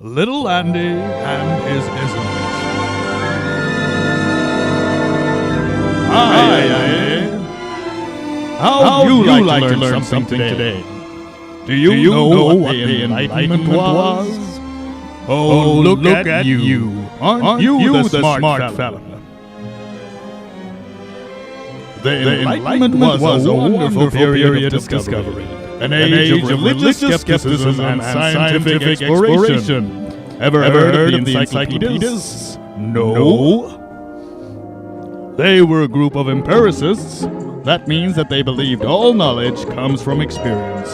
Little Andy and his isms. Hi, Andy. How would you like to learn something today? Do you know what the Enlightenment was? Oh, look at you. Aren't you the smart fella? The Enlightenment was a wonderful period of discovery. An age of religious skepticism and scientific exploration. Ever heard of the encyclopedias? No. They were a group of empiricists. That means that they believed all knowledge comes from experience.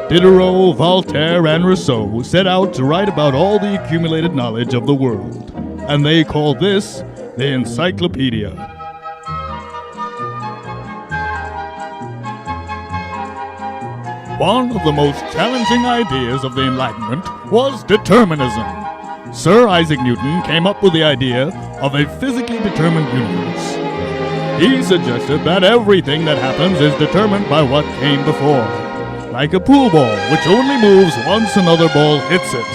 Diderot, Voltaire, and Rousseau set out to write about all the accumulated knowledge of the world, and they called this the encyclopedia. One of the most challenging ideas of the Enlightenment was determinism. Sir Isaac Newton came up with the idea of a physically determined universe. He suggested that everything that happens is determined by what came before, like a pool ball which only moves once another ball hits it.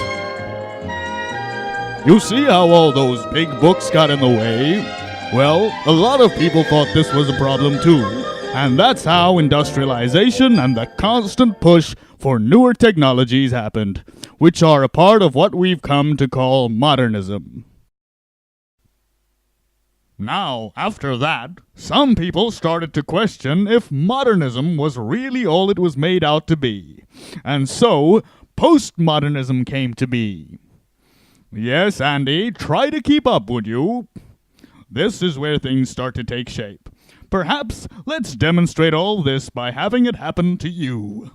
You see how all those big books got in the way? Well, a lot of people thought this was a problem too. And that's how industrialization and the constant push for newer technologies happened, which are a part of what we've come to call modernism. Now, after that, some people started to question if modernism was really all it was made out to be. And so, postmodernism came to be. Yes, Andy, try to keep up, would you? This is where things start to take shape. Perhaps let's demonstrate all this by having it happen to you.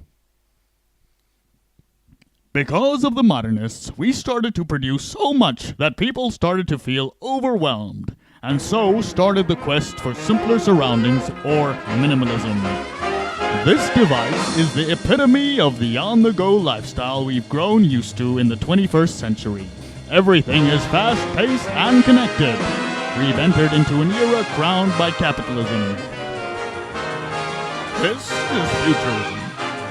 Because of the modernists, we started to produce so much that people started to feel overwhelmed, and so started the quest for simpler surroundings, or minimalism. This device is the epitome of the on-the-go lifestyle we've grown used to in the 21st century. Everything is fast-paced and connected. We've entered into an era crowned by capitalism. This is futurism.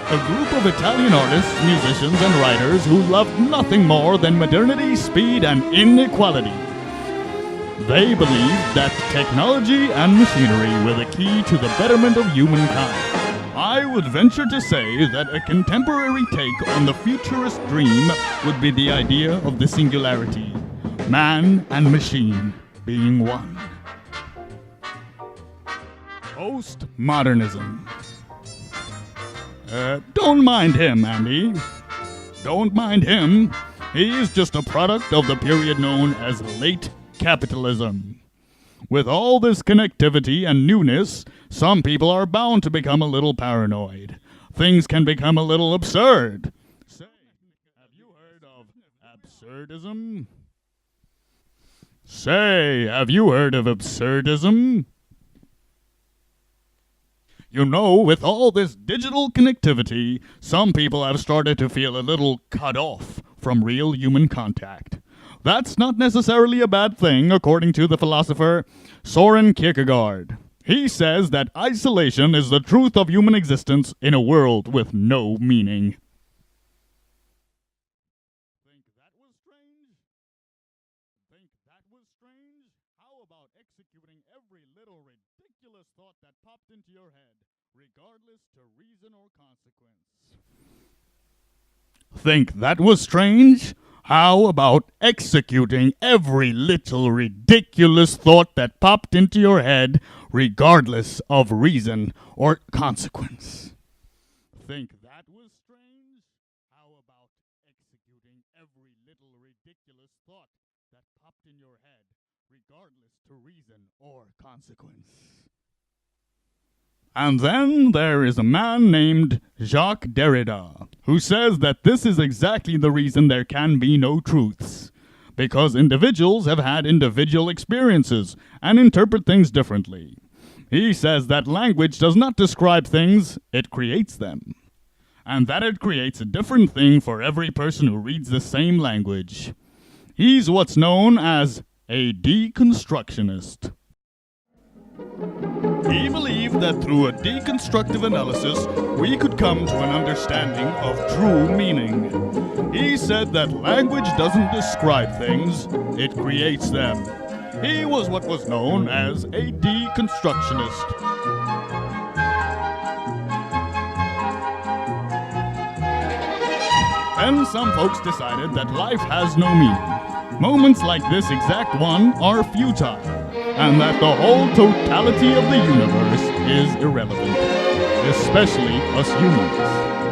A group of Italian artists, musicians, and writers who loved nothing more than modernity, speed, and inequality. They believed that technology and machinery were the key to the betterment of humankind. I would venture to say that a contemporary take on the futurist dream would be the idea of the singularity, man and machine being one. Postmodernism. Don't mind him, Andy. Don't mind him. He's just a product of the period known as late capitalism. With all this connectivity and newness, some people are bound to become a little paranoid. Things can become a little absurd. Say, have you heard of absurdism? Say, have you heard of absurdism? You know, with all this digital connectivity, some people have started to feel a little cut off from real human contact. That's not necessarily a bad thing, according to the philosopher Soren Kierkegaard. He says that isolation is the truth of human existence in a world with no meaning. Think that was strange? Think that was strange? How about executing every little ridiculous thought that popped into your head, regardless to reason or consequence? Think that was strange? How about executing every little ridiculous thought that popped into your head, regardless of reason or consequence? Think that was strange? How about executing every little ridiculous thought that popped in your head, regardless to reason or consequence? And then there is a man named Jacques Derrida, who says that this is exactly the reason there can be no truths. Because individuals have had individual experiences and interpret things differently. He says that language does not describe things, it creates them. And that it creates a different thing for every person who reads the same language. He's what's known as a deconstructionist. He believed that through a deconstructive analysis, we could come to an understanding of true meaning. He said that language doesn't describe things, it creates them. He was what was known as a deconstructionist. Then some folks decided that life has no meaning. Moments like this exact one are futile, and that the whole totality of the universe is irrelevant, especially us humans.